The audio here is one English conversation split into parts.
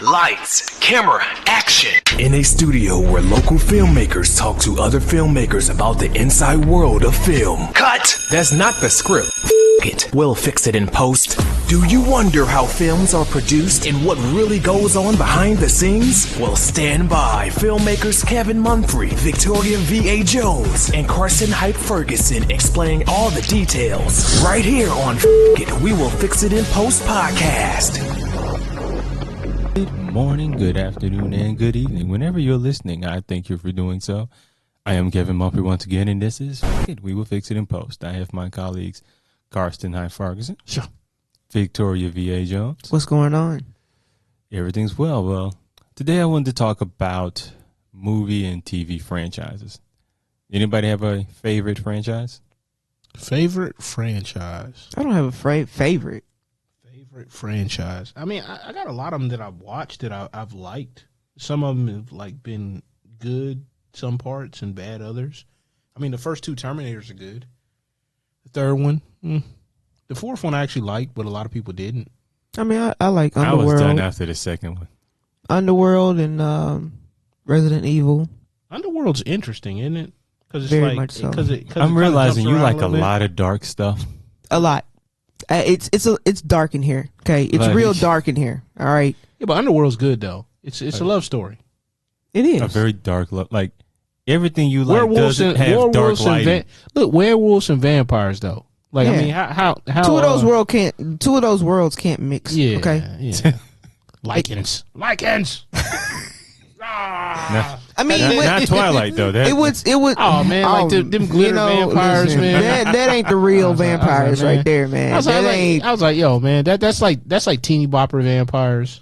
Lights, camera, action. In a studio where local filmmakers talk to other filmmakers about the inside world of film. Cut. That's not the script. It. We'll fix it in post. Do you wonder how films are produced and what really goes on behind the scenes? Well, stand by. Filmmakers Kevin Munfrey, Victoria V.A. Jones, and Carson Hype Ferguson explaining all the details. Right here on It. We Will Fix It in Post podcast. Good morning, good afternoon, and good evening. Whenever you're listening, I thank you for doing so. I am Kevin Mumphrey once again, and this is It. We Will Fix It in Post. I have my colleagues, Karsten Hyde Ferguson. Sure. Victoria V.A. Jones. What's going on? Everything's well. Well, today I wanted to talk about movie and TV franchises. Anybody have a favorite franchise? Favorite franchise? I don't have a favorite. Favorite franchise? I mean, I got a lot of them that I've watched that I've liked. Some of them have like been good, some parts, and bad others. I mean, the first two Terminators are good. The third one, the fourth one I actually liked, but a lot of people didn't. I mean, I like I Underworld. was done after the second one. Underworld and Resident Evil. Underworld's interesting, isn't it? Because it's Very like, much so. I'm realizing you like a lot of dark stuff. A lot. It's dark in here. Okay, it's Like- real dark in here. All right, Yeah, but Underworld's good though. It's a love story. it is. A very dark look. Like, everything you like Werewolves doesn't have dark werewolves and lighting. look, werewolves and vampires though. Like, I Yeah. mean, how Two of those worlds can't mix. Yeah. Okay. Yeah. Lichens. Ah. I mean, Not Twilight, though. it was. Oh man, like them glitter vampires, listen, man. That ain't the real I was like, vampires man. right there, man. I was, That like, ain't I was like, yo, man, that's like teeny bopper vampires.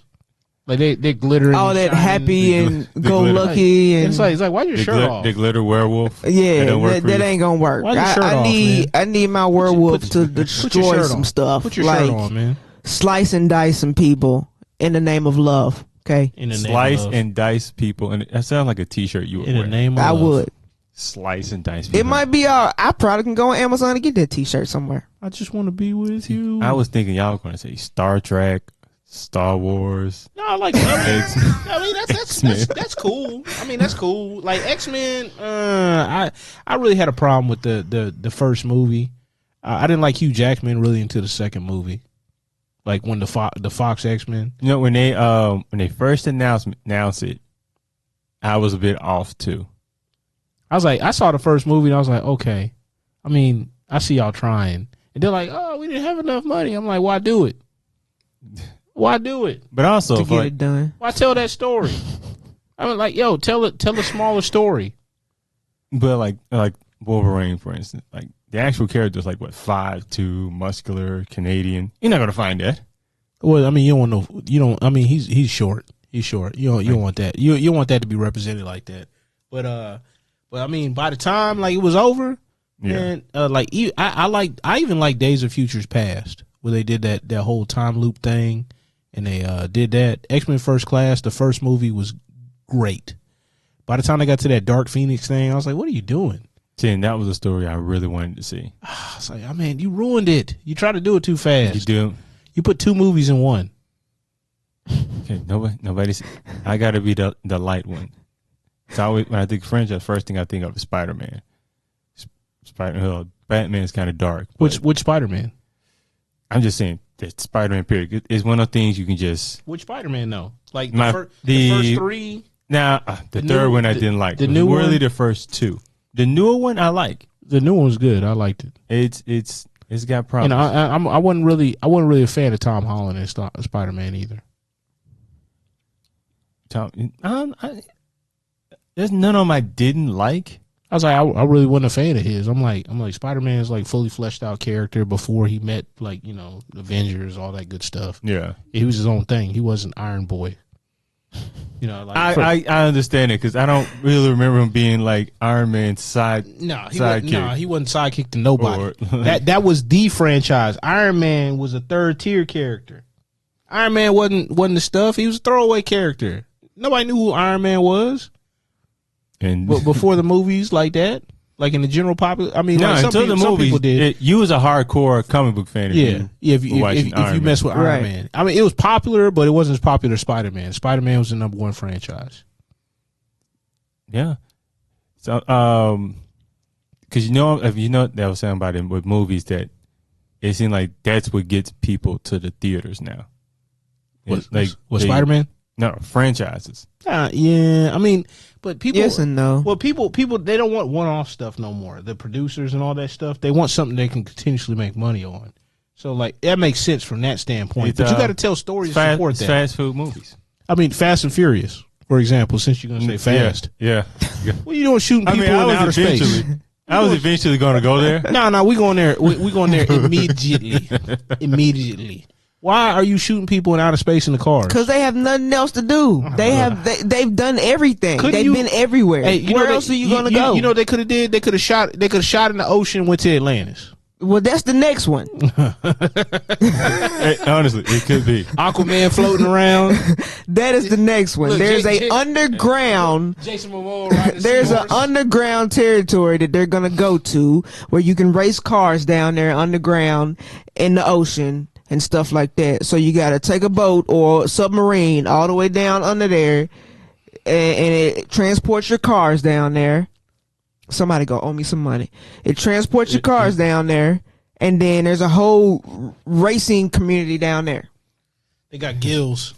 Like they glittering. all and that shining. happy and the go glitter. lucky and It's like why your shirt off? The glitter werewolf. yeah, don't work for that you? ain't gonna work. Why your shirt off, man? I need my werewolf to Put your destroy shirt some on. stuff. Put your like shirt on, man. slice and dice some people in the name of love. Okay, In the name Slice of love. and dice people. And that sounds like a t-shirt you would in the wear. name of I love. would. Slice and dice people. It might be. I probably can go on Amazon and get that T-shirt somewhere. I just want to be with you. I was thinking y'all were going to say Star Trek, Star Wars. No, I like X- I mean that's cool. I mean that's cool. Like X-Men, I really had a problem with the first movie. I didn't like Hugh Jackman really until the second movie. Like when the Fox X-Men. You know, when they first announced it, I was a bit off too. I was like, I saw the first movie and I was like, okay. I mean, I see y'all trying. And they're like, oh, we didn't have enough money. I'm like, why do it? Why do it? But also, To if, get like, it done. Why tell that story? I mean, like, yo, tell a smaller story. but like Wolverine, for instance, like the actual character is like what 5'2", muscular, Canadian. You're not gonna find that. Well, I mean, you don't know. You don't. I mean, he's short. He's short. You don't want that. You don't want that to be represented like that. But I mean, by the time like it was over, Yeah. man, I even like Days of Futures Past where they did that whole time loop thing, and they did that. X-Men First Class, the first movie was great. By the time they got to that Dark Phoenix thing, I was like, what are you doing? And that was a story I really wanted to see. I was like, oh, man, you ruined it. You tried to do it too fast. You do. You put two movies in one. Okay, nobody's. I got to be the light one. It's always when I think franchise, first thing I think of is Spider-Man. Batman's kind of dark. but Which Spider-Man? I'm just saying that Spider-Man period is one of those things you can just. Which Spider-Man though? Like the, My- the the- first three. Now the The third new- one I the- didn't like. the It was new really one? the first two. The newer one I like. The new one was good. I liked it. It's got And problems. I wasn't really a fan of Tom Holland as Spider-Man either. There's none of them I didn't like. I was like, I really wasn't a fan of his. I'm like Spider-Man is like fully fleshed out character before he met like Avengers, all that good stuff. Yeah, He was his own thing. He wasn't Iron Boy. I understand it because I don't really remember him being like Iron Man's side. Sidekick. he wasn't sidekick to nobody. Or- that was the franchise. Iron Man was a third tier character. Iron Man wasn't the stuff. He was a throwaway character. Nobody knew who Iron Man was. And But before the movies like that, Like in the general popular. I mean, No, like some until people, the some movie, people did. you was a hardcore comic book fan. Yeah, if you mess with Iron Right. Man, I mean, it was popular, but it wasn't as popular as Spider-Man. Spider-Man was the number one franchise. Yeah. So, because if you know, that was saying about it with movies that it seemed like that's what gets people to the theaters now. Was It's was they- Spider-Man? No, franchises. Yeah, I mean, but people. Yes and no. Well, people, they don't want one-off stuff no more. The producers and all that stuff, they want something they can continuously make money on. So, like, that makes sense from that standpoint. It's, but you got to tell stories to Fast, support that. fast food movies. I mean, Fast and Furious, for example. Since you're gonna say fast, Yeah. what are you doing shooting people in outer space? I was eventually going to go there. No, we going there. We going there immediately. Immediately. Why are you shooting people in outer space in the cars? Because they have nothing else to do. They've done everything. Couldn't They've you- been everywhere. Hey, Where else are you gonna go? You know they could have did. They could have shot. They could have shot in the ocean. Went to Atlantis. Well, that's the next one. Hey, honestly, it could be. Aquaman floating around. That is the next one. Look, There's Jay- a underground. Jason Momoa riding There's an seahorse. underground territory that they're gonna go to where you can race cars down there underground in the ocean and stuff like that. So you gotta take a boat or submarine all the way down under there, and it transports your cars down there. Somebody go owe me some money. It transports your cars down there, and then there's a whole racing community down there. They got gills.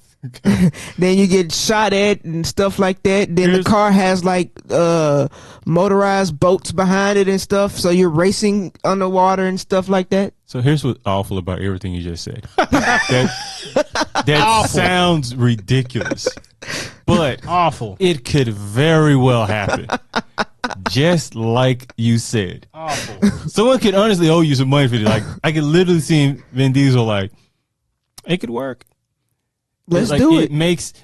Then you get shot at and stuff like that. Then Here's- the car has like motorized boats behind it and stuff. So you're racing underwater and stuff like that. So here's what's awful about everything you just said. that sounds ridiculous, but Awful. it could very well happen. Just like you said. Awful. Someone could honestly owe you some money for this. Like, I could literally see Vin Diesel like, it could work. Let's Like, do it it. makes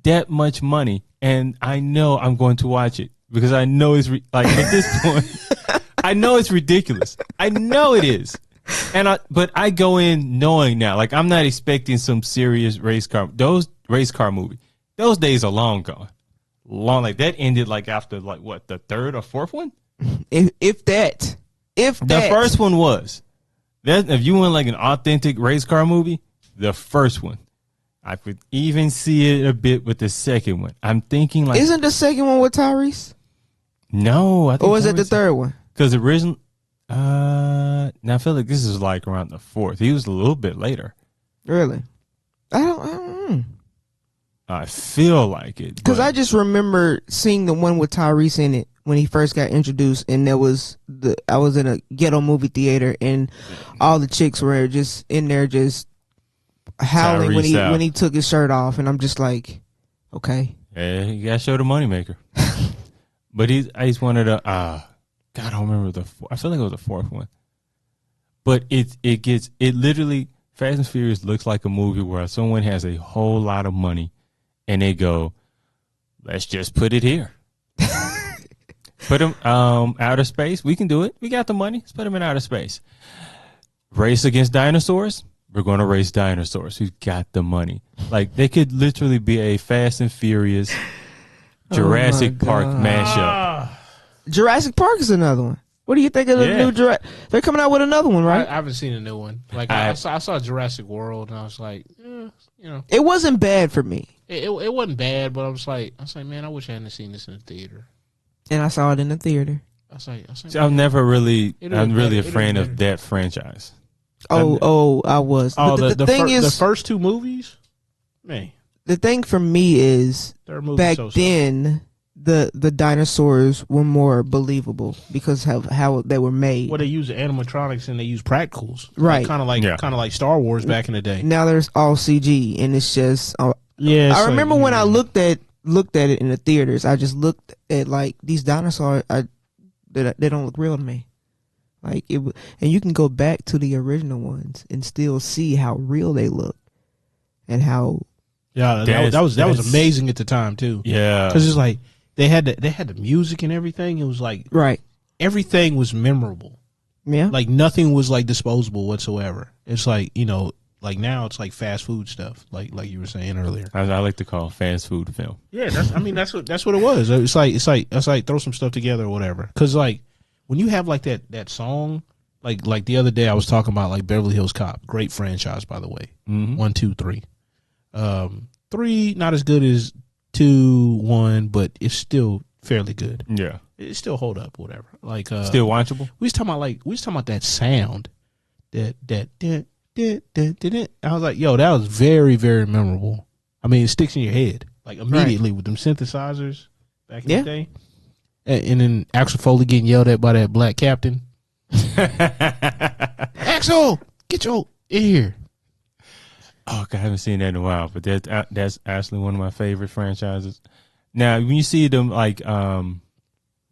that much money, and I know I'm going to watch it because I know it's like at this point, I know it's ridiculous. I know it is, but I go in knowing now, like I'm not expecting some serious race car. Those race car movie, those days are long gone. Long, like that ended like after like what, the third or fourth one? If that. The first one was that if you want like an authentic race car movie, the first one. I could even see it a bit with the second one. I'm thinking like Isn't the second one with Tyrese? no, I think Or was it the third one? Because original. Now I feel like this is like around the fourth. He was a little bit later. Really? I don't know. I feel like it Because but- I just remember seeing the one with Tyrese in it when he first got introduced, and I was in a ghetto movie theater, and all the chicks were just in there just howling Tyrese out. when he took his shirt off, and I'm just like, okay. Yeah, you gotta show the moneymaker. But he's one of the God, I don't remember I feel like it was the fourth one. But it literally, Fast and Furious looks like a movie where someone has a whole lot of money and they go, let's just put it here. Put them outer space. We can do it. We got the money. Let's put them in outer space. Race against dinosaurs. We're going to race dinosaurs. We've got the money. Like, they could literally be a Fast and Furious Jurassic Park mashup. Jurassic Park is another one. What do you think of the Yeah. new Jurassic? They're coming out with another one, I right? haven't seen a new one. Like I- I saw Jurassic World, and I was like, It wasn't bad for me, it wasn't bad, but I was like, man, I wish I hadn't seen this in the theater. and I saw it in the theater. I was like, See, I'm never really, It'll I'm be really a better. fan It'll of be that franchise. I was. Oh, the thing is, the first two movies, man, the thing for me is third movie back so then the dinosaurs were more believable because of how they were made. well, they use animatronics and they use practicals, Right. Kind of like Star Wars back in the day. Now there's all CG, and it's just. Yeah, I remember when I looked at it in the theaters. I just looked at like these dinosaurs. They don't look real to me. Like it, and you can go back to the original ones and still see how real they look, and how Yeah, that was amazing at the time too. Yeah. Because it's like they had the music and everything. It was like right. everything was memorable. Yeah. Like nothing was like disposable whatsoever. It's like, like now it's like fast food stuff. Like you were saying earlier. I like to call fast food film. Yeah, that's what it was. It's like throw some stuff together or whatever. Because like when you have like that song, like the other day I was talking about like Beverly Hills Cop, great franchise by the way. 1, 2, 3. 3 not as good as 2, 1, but it's still fairly good. Yeah. It still hold up, whatever. Like Still watchable? we was talking about that sound. That I was like, yo, that was very, very memorable. I mean, it sticks in your head like immediately with them synthesizers back in the day. And then Axel Foley getting yelled at by that black captain. Axel, get your in here. Oh, God, I haven't seen that in a while, but that's actually one of my favorite franchises. Now, when you see them like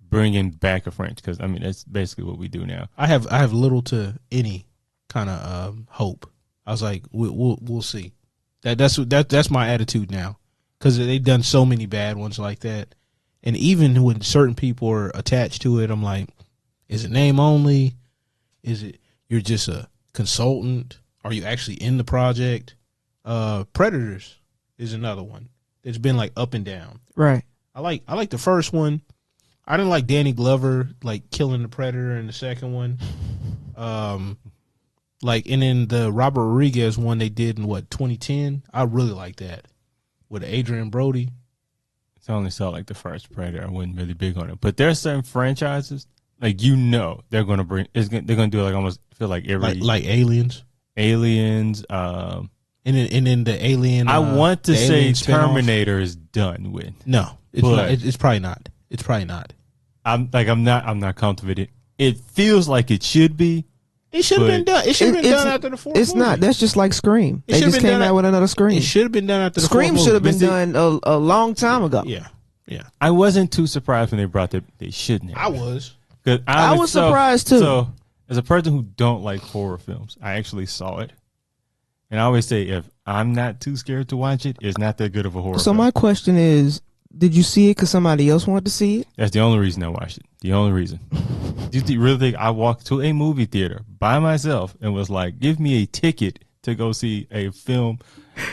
bringing back a franchise, because I mean that's basically what we do now. I have little to any kind of hope. I was like, we'll see. That's my attitude now, because they've done so many bad ones like that, and even when certain people are attached to it, I'm like, is it name only? Is it you're just a consultant? Are you actually in the project? Predators is another one. It's been like up and down. Right. I like the first one. I didn't like Danny Glover like killing the Predator in the second one. Like, and then the Robert Rodriguez one they did in 2010. I really like that with Adrian Brody. I only saw like the first Predator. I wasn't really big on it, but there's certain franchises like they're gonna bring. They're gonna do like almost feel like every like Aliens. And then the Alien. I want to say Alien spin-off. Terminator is done with. No, it's not. It's probably not. It's probably not. I'm not comfortable with it. It feels like it should be. It should have been done. It should have been done after the fourth. It's movie. not. That's just like Scream. It They should've just been came done out with another Scream. It should have been done after the Scream fourth should have movie. been done a long time ago. Yeah. I wasn't too surprised when they brought that. They shouldn't have. I was. I was surprised too. So, as a person who don't like horror films, I actually saw it, and I always say if I'm not too scared to watch it, it's not that good of a horror. So film. my question is, did you see it because somebody else wanted to see it? That's the only reason I watched it. The only reason. Do you really think I walked to a movie theater by myself and was like, give me a ticket to go see a film?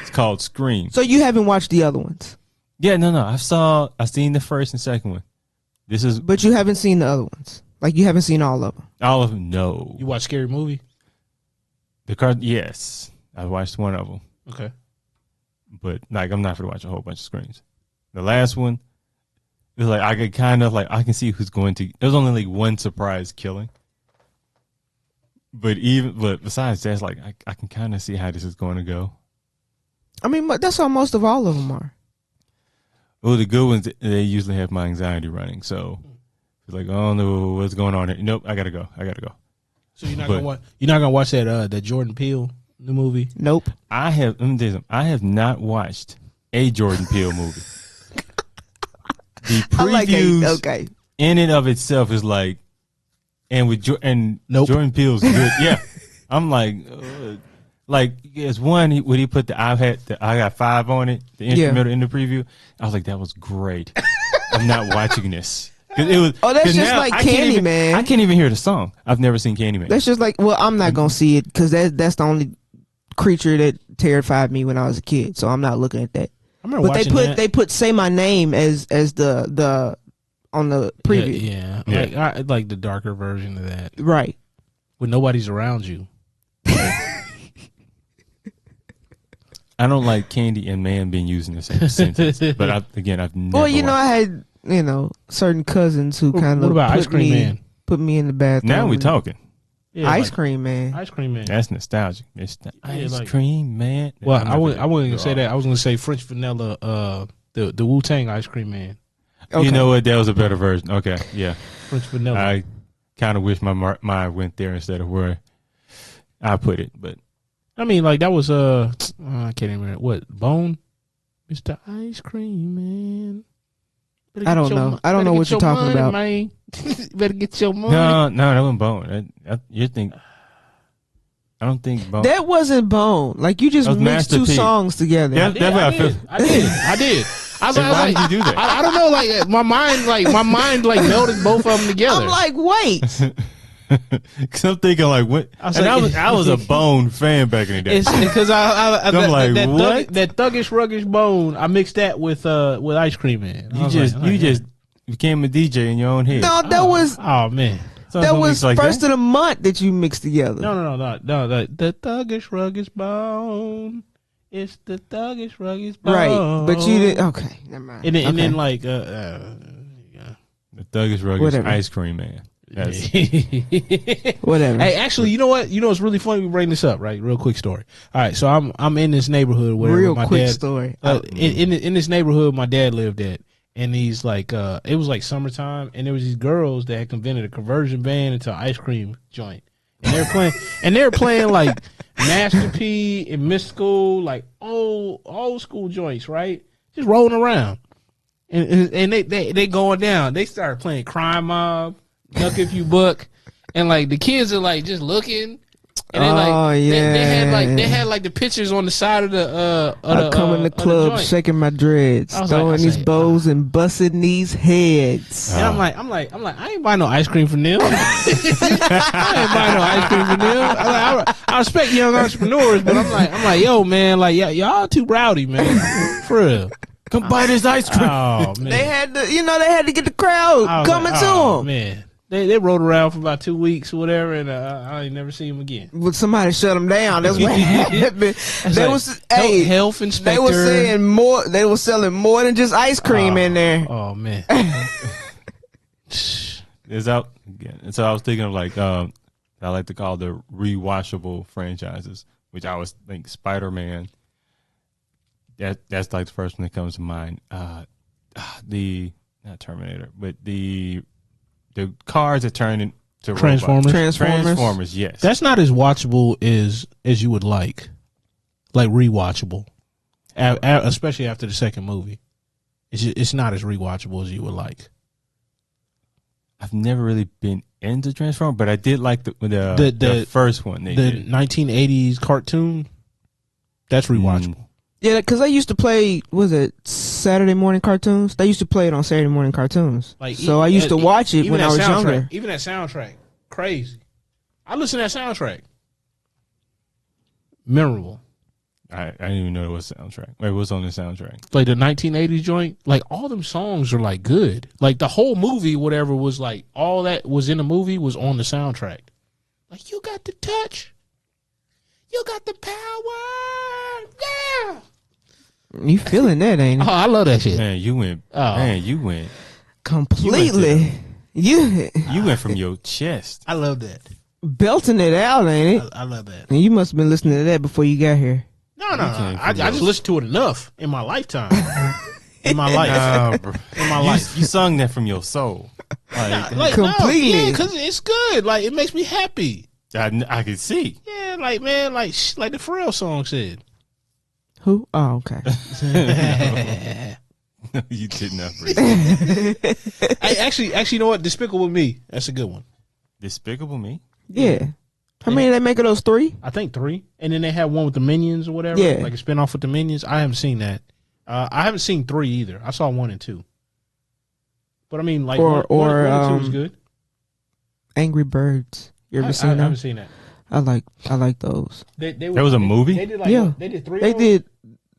It's called Scream. So you haven't watched the other ones? Yeah, no. I've seen the first and second one. But you haven't seen the other ones? Like you haven't seen all of them? All of them, no. You watch Scary Movie? Yes. I watched one of them. Okay. But like, I'm not going to watch a whole bunch of Screams. The last one, it's like I could kind of like I can see who's going to. There's only like one surprise killing, but besides that, it's like I can kind of see how this is going to go. I mean, that's how most of all of them are. Well, the good ones they usually have my anxiety running, so it's like, oh no, what's going on here? Nope, I gotta go. So you're not gonna watch that Jordan Peele new movie? Nope. Let me tell you something. I have not watched a Jordan Peele movie. The previews in and of itself is like, and with Nope. Jordan Peele's good. Yeah, I'm like there's one when he put I got 5 on it, the instrumental in the preview. I was like, that was great. I'm not watching this. It was, that's just like Candyman. I can't even hear the song. I've never seen Candyman. That's just like, well, I'm not gonna see it because that's the only creature that terrified me when I was a kid. So I'm not looking at that. But they put Say My Name as the on the preview. Yeah. Like I like the darker version of that. Right. When nobody's around you. I don't like candy and man being used in the same sentence. But I've never. Well, I had certain cousins who kind of put me in the bathroom. Now we're talking. Yeah, Ice Cream Man. Ice Cream Man. That's nostalgic. It's Ice Cream Man. Well, I wasn't going to say that. I was going to say French Vanilla, the Wu-Tang Ice Cream Man. Okay. You know what? That was a better version. Okay, yeah. French Vanilla. I kind of wish my mind went there instead of where I put it. But I mean, like that was I can't even remember what Bone, Mr. Ice Cream Man. I don't know. I don't know what you're talking about. Man. Better get your money. No, that wasn't Bone. You think? I don't think Bone. That wasn't Bone. Like you just mixed Master two P. songs together. Yeah, that's what I feel. I did. Why did you do that? I don't know. Like my mind melded both of them together. I'm like, wait. Because I'm thinking like, what? I was a Bone fan back in the day. It's because I'm like, what? That thuggish, ruggish Bone. I mixed that with Ice Cream Man. You just became a DJ in your own head. No, that was. Oh man. Songs That don't was mix like first that. of the month that you mixed together. No. The thuggish ruggish bone. It's the thuggish ruggish bone. Right, but you didn't. Okay, never mind. And then Okay. like The Thuggish Ruggish Whatever. Ice Cream Man. That's, Whatever. Hey, actually, you know what? You know it's really funny. We bring this up, right? Real quick story. All right, so I'm in this neighborhood where Real my quick dad, story. in this neighborhood my dad lived at, and these like it was like summertime, and there was these girls that had invented a conversion van into an ice cream joint, and they were playing like Master P and Mystical, like old school joints, right? Just rolling around, and they going down. They started playing Crime Mob, Duck If You Buck, and like the kids are like just looking. And they like they had like the pictures on the side of the I come in the club joint. shaking my dreads, I was throwing like- I these say, bows and busting these heads. And I'm like, I ain't buying no ice cream from them. I ain't buying no ice cream from them. I respect young entrepreneurs, but I'm like, yo, man, like y'all too rowdy, man. For real. come buy this ice cream. Oh man. They had to, they had to get the crowd I was coming like, to oh, them. man. They rode around for about 2 weeks or whatever, and I ain't never seen them again. But somebody shut them down. That's what happened. They like, was hey, health inspector. they were saying more. They were selling more than just ice cream in there. Oh man. Is out again. And so I was thinking of like I like to call the rewatchable franchises, which I was think Spider-Man. That's like the first one that comes to mind. The not Terminator, but the cars that turn into Transformers? robots. Transformers. Transformers, yes. That's not as watchable as you would like rewatchable, especially after the second movie. It's not as rewatchable as you would like. I've never really been into Transformers, but I did like the first one they The did. 1980s cartoon, that's rewatchable. Yeah, because they used to play. Was it Saturday morning cartoons? They used to play it on Saturday morning cartoons. So I used to watch it even when that I was soundtrack- younger. Even that soundtrack, crazy. I listen to that soundtrack. Memorable. I didn't even know it was a soundtrack. Wait, what's on the soundtrack? Like the 1980s joint, like all them songs are like good. Like the whole movie, whatever was like, all that was in the movie was on the soundtrack. Like you got the touch, you got the power, yeah. You feeling that, ain't it? Oh, I love that shit. Man, you went. Oh. Man, you went. Completely. You You went from your chest. I love that. belting it out, ain't it? I love that. And you must have been listening to that before you got here. No. came I from just those. listened to it enough in my lifetime. In my life. Nah, bro. In my life. You sung that from your soul. Like, Completely. No, yeah, because it's good. Like it makes me happy. I could see. Yeah, like man, like the Pharrell song said. Who? Oh, okay. You did not breathe. Hey, actually, you know what? Despicable Me. That's a good one. Despicable Me. Yeah. How many they make of those 3? I think 3. And then they had one with the Minions or whatever. Yeah. Like a spinoff with the Minions. I haven't seen that. I haven't seen 3 either. I saw 1 and 2. But I mean, like Or- one or, and 2 was good. Angry Birds. You ever I seen them? haven't seen that. I like those. They That was a movie? They did like Yeah. what? They did 3. They of them?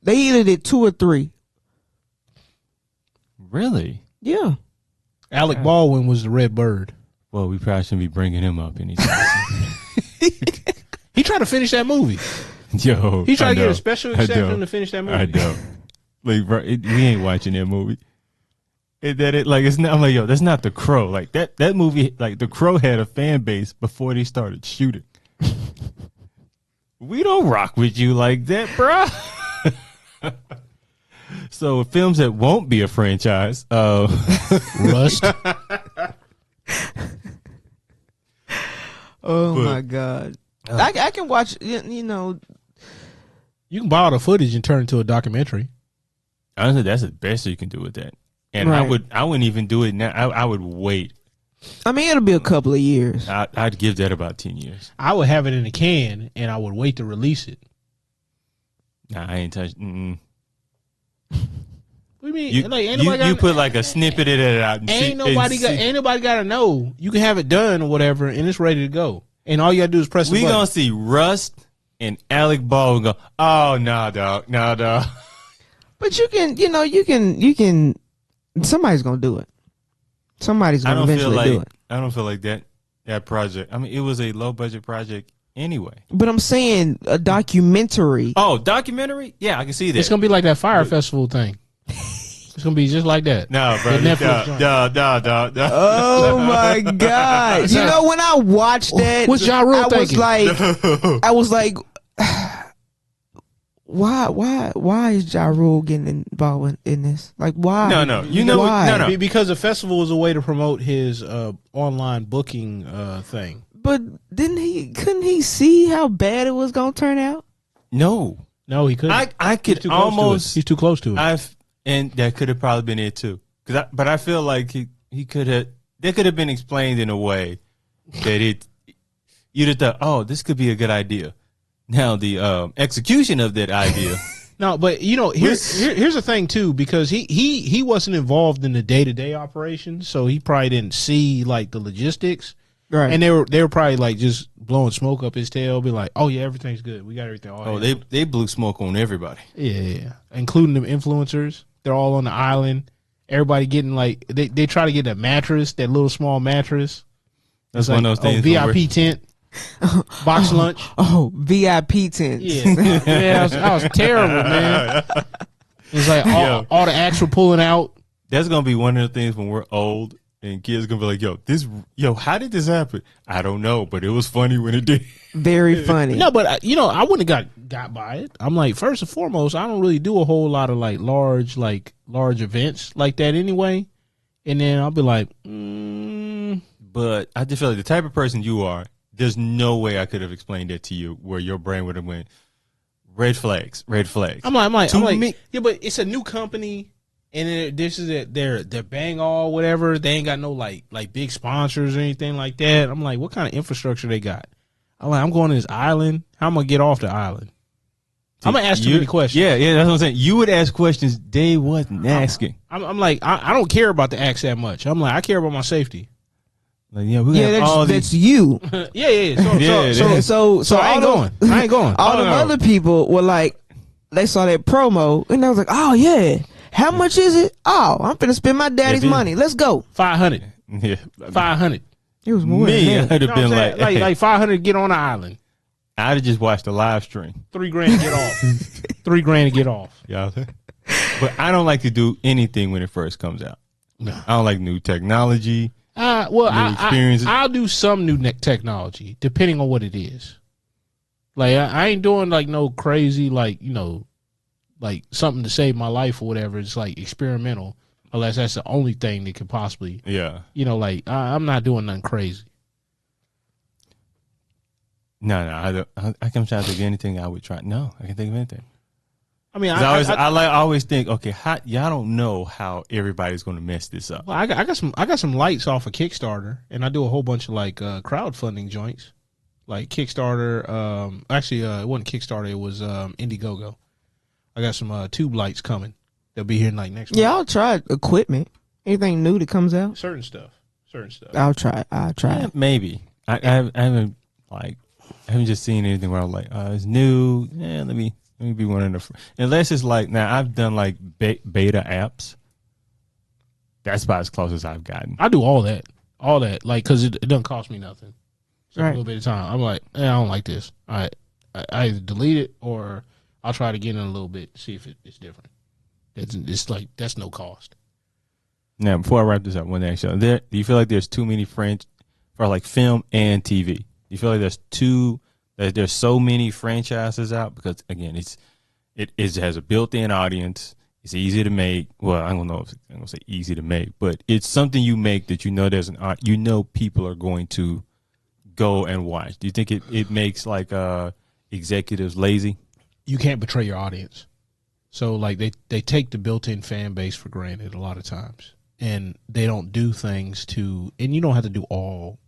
They either did 2 or 3. Really? Yeah. Alec Baldwin was the Red Bird. Well, we probably shouldn't be bringing him up anytime. He tried to finish that movie. Yo, He tried I to get know. a special I exception know. to finish that movie. I know. Like, bro, we ain't watching that movie. It's not. I'm like, yo, that's not The Crow. Like that movie. Like The Crow had a fan base before they started shooting. We don't rock with you like that, bro. So films that won't be a franchise. Rust. Oh But- my God. I can watch. You know. You can borrow the footage and turn it into a documentary. Honestly, that's the best you can do with that. And Right. I wouldn't even do it now. I would wait. I mean, it'll be a couple of years. I'd give that about 10 years. I would have it in a can and I would wait to release it. Nah, I ain't touched. Mm-mm. What do you mean? You, Like, ain't nobody you got- put like a snippet of it out. And ain't nobody got to know. You can have it done or whatever, and it's ready to go. And all you got to do is press the We button. gonna see Rust and Alec Baldwin go. Oh nah, dog, nah, dog. But you can. Somebody's gonna do it. Somebody's I gonna don't feel eventually do like it. I don't feel like that. that project. I mean, it was a low budget project anyway. But I'm saying a documentary. Oh, documentary? Yeah, I can see that. It's gonna be like that Fire Festival thing. It's gonna be just like that. No, bro. The Netflix joint. No. Oh my god! You know, when I watched that, What's Ja Rule I was thinking? like, why is Ja Rule getting involved in this? Like, why? No. You know, why? no. Because the festival is a way to promote his online booking thing. But couldn't he see how bad it was gonna turn out? No. No, he couldn't. I He's could too close to it. almost. He's too close to it. And that could have probably been it too. But I feel like he could have. That could have been explained in a way that you'd have thought, oh, this could be a good idea. Now the execution of that idea. No, but you know, here's the thing too, because he wasn't involved in the day-to-day operations, so he probably didn't see like the logistics. Right. And they were probably like just blowing smoke up his tail, be like, "Oh yeah, everything's good. We got everything." Oh, they blew smoke on everybody. yeah, including them influencers. They're all on the island. Everybody getting like they try to get a mattress, that little small mattress. That's It's one like, of those things. VIP tent, box lunch. Oh, VIP tents. Yeah, that was terrible, man. It's like all the acts were pulling out. That's gonna be one of the things when we're old and kids gonna be like, yo, how did this happen? I don't know, but it was funny when it did. Very funny. No, but you know, I wouldn't have got by it. I'm like, first and foremost, I don't really do a whole lot of like large events like that anyway. And then I'll be like, But I just feel like the type of person you are, there's no way I could have explained that to you where your brain would have went, red flags. I'm like, To me- yeah, but it's a new company. And then this is their Bang All whatever. They ain't got no like big sponsors or anything like that. I'm like, what kind of infrastructure they got? I'm going to this island. How am I gonna get off the island? I'm gonna ask too many questions. Yeah, that's what I'm saying. You would ask questions they wasn't asking. I'm like, I don't care about the acts that much. I'm like, I care about my safety. Like, we have all that's you. Yeah. So I ain't going. I ain't going. All them other people were like, they saw that promo and they was like, oh yeah, how much is it? Oh, I'm finna spend my daddy's money. Let's go. 500. Yeah, 500. It was more me. than I'd that. have been like, hey, like 500 to get on the island. I'd have just watched the live stream. $3,000 to get off. $3,000 to get off. Yeah, but I don't like to do anything when it first comes out. No. I don't like new technology. Well, New experiences. I'll do some new technology depending on what it is. Like I ain't doing like no crazy like like something to save my life or whatever. It's like experimental, unless that's the only thing that could possibly. Yeah. Like I'm not doing nothing crazy. No, I don't. I can try to think of anything I would try. No, I can think of anything. I mean, I always think, okay, y'all don't know how everybody's going to mess this up. Well, I got some lights off of Kickstarter, and I do a whole bunch of like crowdfunding joints, like Kickstarter. Actually, it wasn't Kickstarter; it was Indiegogo. I got some tube lights coming. They'll be here like next Yeah, month. I'll try Equipment. Anything new that comes out, Certain stuff. I'll try. Yeah, maybe. I haven't just seen anything where I'm like, it's new. Yeah, let me be one of the. Unless it's like, now I've done like beta apps. That's about as close as I've gotten. I do all that, like because it doesn't cost me nothing. It's like Right. a little bit of time. I'm like, I don't like this. I either delete it or I'll try it again in a little bit, see if it's different. It's like that's no cost. Now, before I wrap this up, one thing, do you feel like there's too many for like film and TV? Do you feel like there's so many franchises out? Because again, it has a built-in audience. It's easy to make. Well, I don't know if I'm gonna say easy to make, but it's something you make that there's people are going to go and watch. Do you think it makes like executives lazy? You can't betray your audience. So like they take the built-in fan base for granted a lot of times, and they don't do things to. And you don't have to do all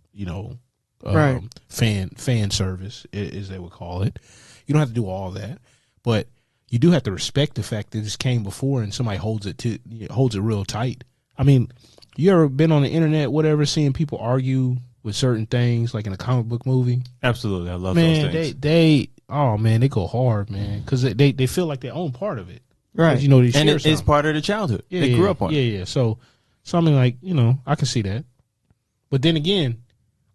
Right. fan service as they would call it. You don't have to do all that, but you do have to respect the fact that this came before and somebody holds it real tight. I mean, you ever been on the internet, whatever, seeing people argue with certain things like in a comic book movie? Absolutely, I love those things. they go hard, man, because they feel like they own part of it, Right. You know, they And share it's something. part of the childhood. Yeah, They grew up on it. Yeah. So something like I can see that, but then again,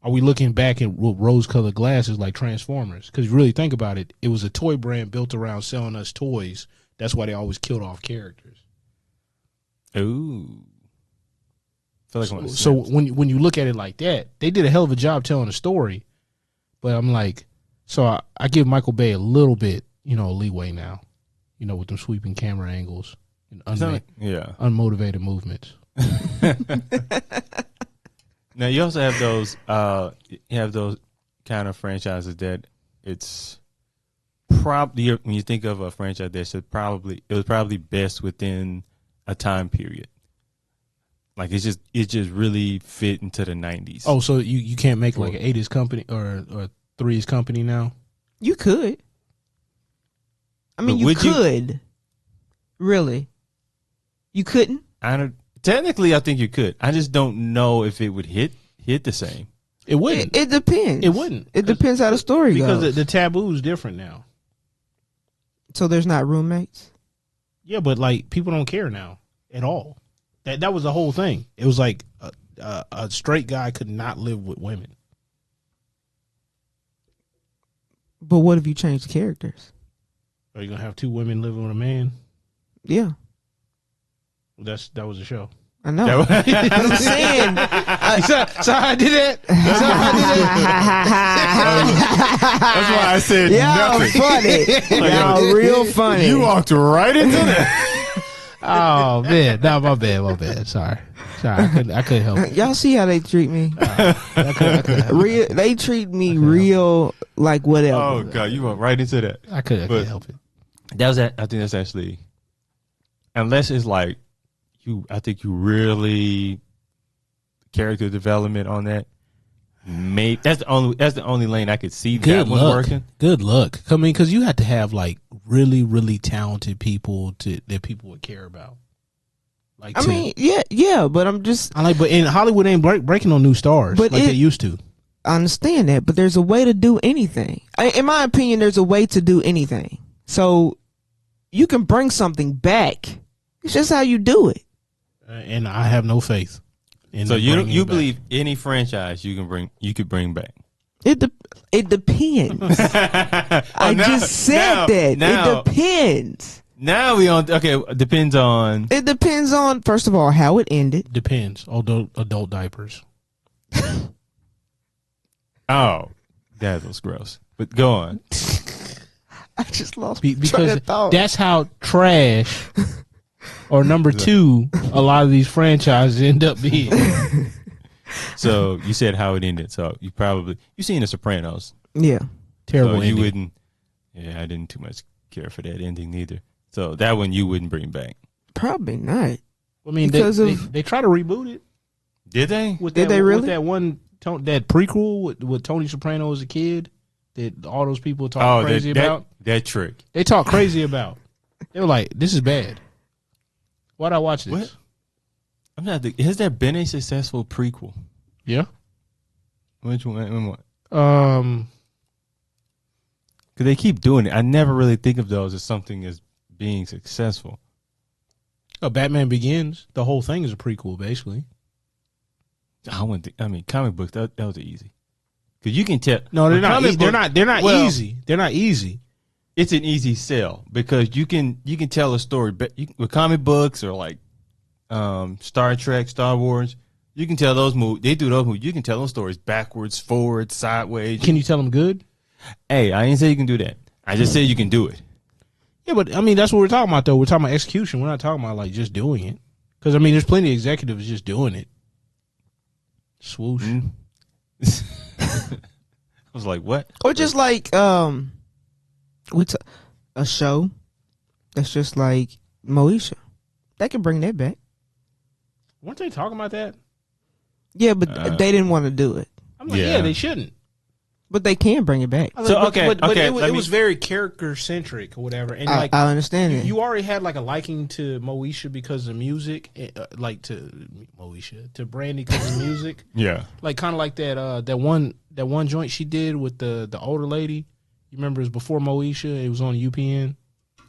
are we looking back at rose-colored glasses like Transformers? Because you really think about it, it was a toy brand built around selling us toys. That's why they always killed off characters. Ooh. Feel like So when you look at it like that, they did a hell of a job telling a story. But I'm like, so I give Michael Bay a little bit, leeway now, with them sweeping camera angles and unmotivated movements. Now you also have those kind of franchises that it's probably, when you think of a franchise that it was probably best within a time period. Like it just really fit into the 90s. Oh, so you can't make like an 80s company or 3's company now? You could. I mean, you could. Really? You couldn't? Technically, I think you could. I just don't know if it would hit the same. It wouldn't. It depends. It wouldn't. It depends how the story goes. Because the taboo is different now. So there's not roommates? Yeah, but like people don't care now at all. That was the whole thing. It was like a straight guy could not live with women. But what if you change the characters? Are you gonna have 2 women living with a man? Yeah. That was a show. I know. I'm saying. So I did that. That's why I said nothing. Funny. Y'all real funny. You walked right into that. Oh man, no, my bad. Sorry, I couldn't help it. Y'all see how they treat me? I couldn't Real, they treat me real like whatever. Oh God, you went right into that. I couldn't help it. I think that's actually, unless it's like I think you really character development on that. Maybe that's the only lane I could see that one working. Good luck. I mean, because you have to have like really, really talented people that people would care about. Like, I mean, yeah, but I'm just. But in Hollywood ain't breaking on new stars but like they used to. I understand that, but there's a way to do anything. In my opinion, there's a way to do anything. So you can bring something back. It's just how you do it. And I have no faith. So you believe any franchise you could bring back? It depends. Just said that. It depends. Now we on depends on. It depends on, first of all, how it ended. Depends. Adult diapers. Oh, that was gross. But go on. I just lost because that's how trash or number 2 a lot of these franchises end up being. So you said how it ended. So you've seen The Sopranos. Yeah. Terrible so you ending. wouldn't. Yeah, I didn't too much care for that ending neither. So that one you wouldn't bring back. Probably not. I mean, they try to reboot it. Did they? Did they really? With that one, that prequel with Tony Soprano as a kid that all those people talk crazy about. That trick. They talk crazy about. They were like, this is bad. Why'd I watch this? What? I'm not. Has there been a successful prequel? Yeah. Which one? What? Because they keep doing it. I never really think of those as something as being successful. Batman Begins. The whole thing is a prequel, basically. Comic books. That was easy. Because you can tell. No, they're not. They're not easy. They're not easy. It's an easy sell because you can tell a story. But with comic books or like Star Trek, Star Wars, you can tell those movies. They do those movies. You can tell those stories backwards, forwards, sideways. Can you tell them good? Hey, I didn't say you can do that. I just said you can do it. Yeah, but I mean that's what we're talking about though. We're talking about execution. We're not talking about like just doing it. Because I mean, there's plenty of executives just doing it. Swoosh. I was like, what? Or just like a show that's just like Moesha. They can bring that back. Weren't they talking about that? Yeah, but they didn't want to do it. I'm like, yeah, they shouldn't. But they can bring it back. But it was very character centric or whatever. And I understand it. You already had like a liking to Moesha because of music, like to Moesha, to Brandy because of music. Yeah, like kind of like that one joint she did with the older lady. You remember it was before Moesha. It was on UPN.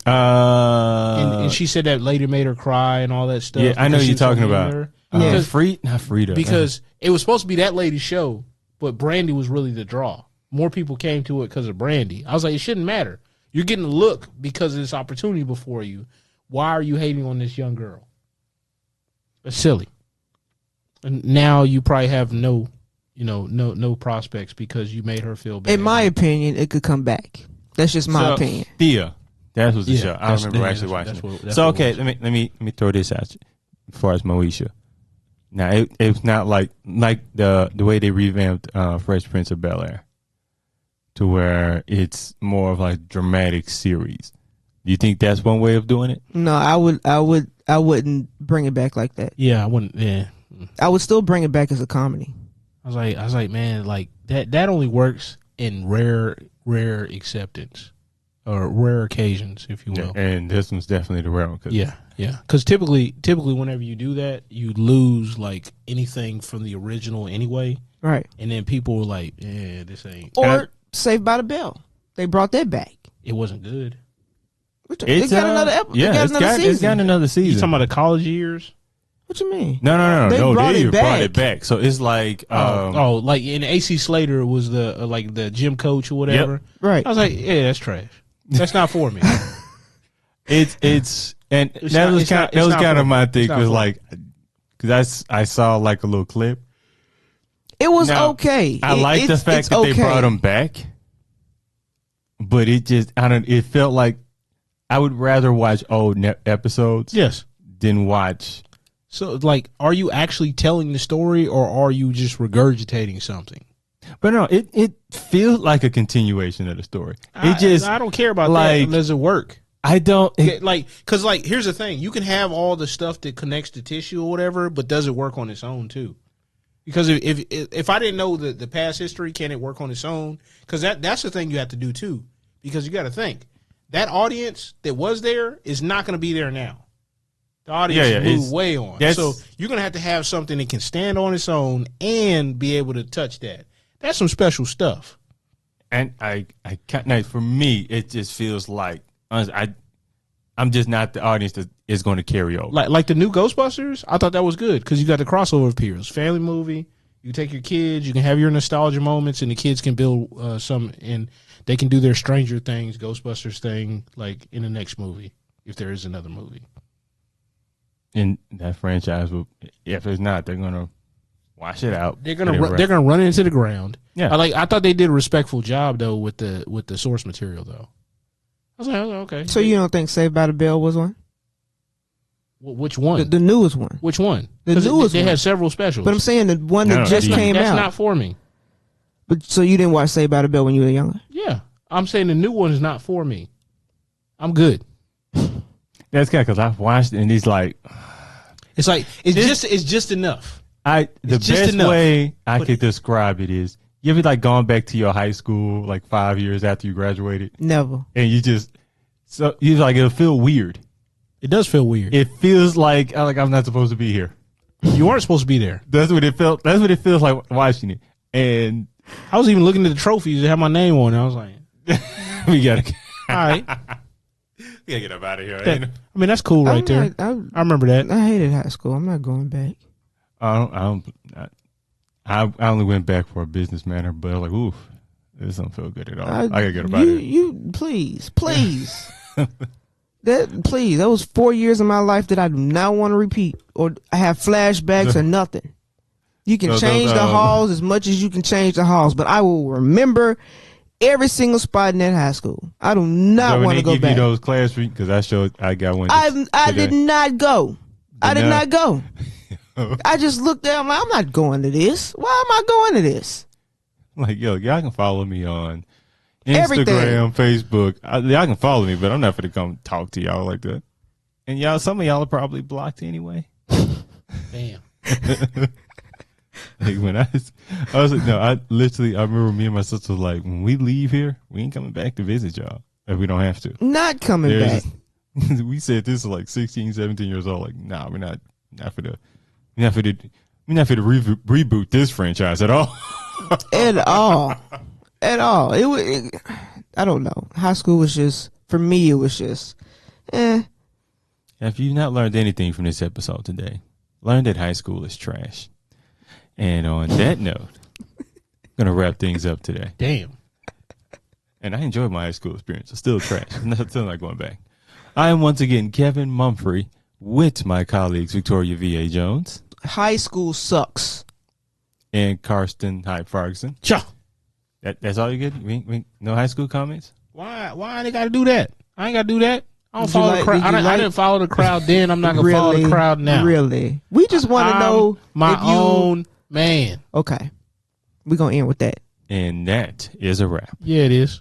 And she said that lady made her cry and all that stuff. Yeah, I know you're talking about. Yeah, not Frida. Because it was supposed to be that lady's show. but Brandy was really the draw. More people came to it because of Brandy. I was like, it shouldn't matter. You're getting a look because of this opportunity before you. Why are you hating on this young girl? It's silly. And now you probably have no prospects because you made her feel bad. In my opinion, it could come back. That's just my opinion. Thea, that was the Yeah, show. I remember actually watching it. So okay, let me throw this at you. As far as Moesha, now it's not like the way they revamped Fresh Prince of Bel-Air, to where it's more of like dramatic series. Do you think that's one way of doing it? No, I wouldn't bring it back like that. Yeah, I wouldn't. Yeah, I would still bring it back as a comedy. I was like, man, like that only works in rare acceptance or rare occasions, if you will. Yeah, and this one's definitely the rare one. Yeah. Because typically, whenever you do that, you lose like anything from the original anyway, Right. and then people were like, "Yeah, this ain't." Or Saved by the Bell. They brought that back. It wasn't good. It got another episode. Yeah, it got another season. it's got another season. You talking about the college years? What you mean? No. They brought it brought back. it back. So it's like, Like in AC Slater was the like the gym coach or whatever. Right. I was like, yeah, that's trash. That's not for me. it's and It's that not- was it's kind not- that was it's not kind of for- my it's thing not because for- like because I saw like a little clip. It was Now, okay. I like the fact that they brought him back, but it just it felt like I would rather watch old episodes Yes. than watch. So like, are you actually telling the story or are you just regurgitating something? But no, it feels like a continuation of the story. I don't care about that like- unless it work. I don't. Because here's the thing: you can have all the stuff that connects to tissue or whatever, but does it work on its own too? Because if I didn't know the past history, can it work on its own? Because that's the thing you have to do too. Because you got to think that audience that was there is not going to be there now. The audience moved way on, so you're going to have something that can stand on its own and be able to touch that. That's some special stuff. And I can't. Like, for me, it just feels like I'm just not the audience that is going to carry over. Like the new Ghostbusters, I thought that was good because you got the crossover appeals. Family movie, you take your kids, you can have your nostalgia moments, and the kids can build some, and they can do their Stranger Things, Ghostbusters thing, like in the next movie, if there is another movie. And that franchise will, if it's not, they're going to wash it out. They're gonna run it into the ground. Yeah. I thought they did a respectful job though with the source material though. I was like, okay. So you don't think Saved by the Bell was one? Which one? The newest one. Which one? The 'Cause newest they one. had several specials. But I'm saying the one that No, just came that's out. not for me. But so you didn't watch Saved by the Bell when you were younger? Yeah, I'm saying the new one is not for me. I'm good. That's kind of because I've watched it and it's like It's like it's just enough. the It's just best enough. way I could describe it is you ever like gone back to your high school like 5 years after you graduated Never. and you like it'll feel weird. It does feel weird. It feels like I'm not supposed to be here. You aren't supposed to be there. That's what it felt. That's what it feels like watching it. And I was even looking at the trophies that had my name on it. I was like, we gotta all right. get up out of here. I mean, that's cool right there. I remember that. I hated high school. I'm not going back. I only went back for a business matter, but I was like, oof, this don't feel good at all. I gotta get up out of here. You please. That was 4 years of my life that I do not want to repeat or I have flashbacks or nothing. You can change the halls as much as you can change the halls, but I will remember every single spot in that high school. I do not want to go give back. you those class because I got one. I did not go. I did not go. I just looked at. I'm not going to this. Why am I going to this? Like, yo, y'all can follow me on Everything. Instagram, Facebook. Y'all can follow me, but I'm not going to come talk to y'all like that. And some of y'all are probably blocked anyway. Damn. Like when I was like, no, I remember me and my sister was like, when we leave here, we ain't coming back to visit y'all if we don't have to. Not coming back. We said this is like 16, 17 years old. Like, nah, we're not for the reboot this franchise at all. At all. I don't know. High school was just, for me, it was just, If you've not learned anything from this episode today, learn that high school is trash. And on that note, Gonna wrap things up today. Damn. And I enjoyed my high school experience. It's still trash. I'm still not going back. I am once again Kevin Mumphrey with my colleagues Victoria V.A. Jones High school sucks. and Karsten Hyde Ferguson. Cha. That's all you get? No high school comments? Why I ain't got to do that? I ain't got to do that. I don't Did you follow like- the crowd. did you I like- didn't follow the crowd then. I'm not gonna follow the crowd now. Really? We just want to I'm know my if you, own man. Okay. We're going to end with that. And that is a wrap. Yeah, it is.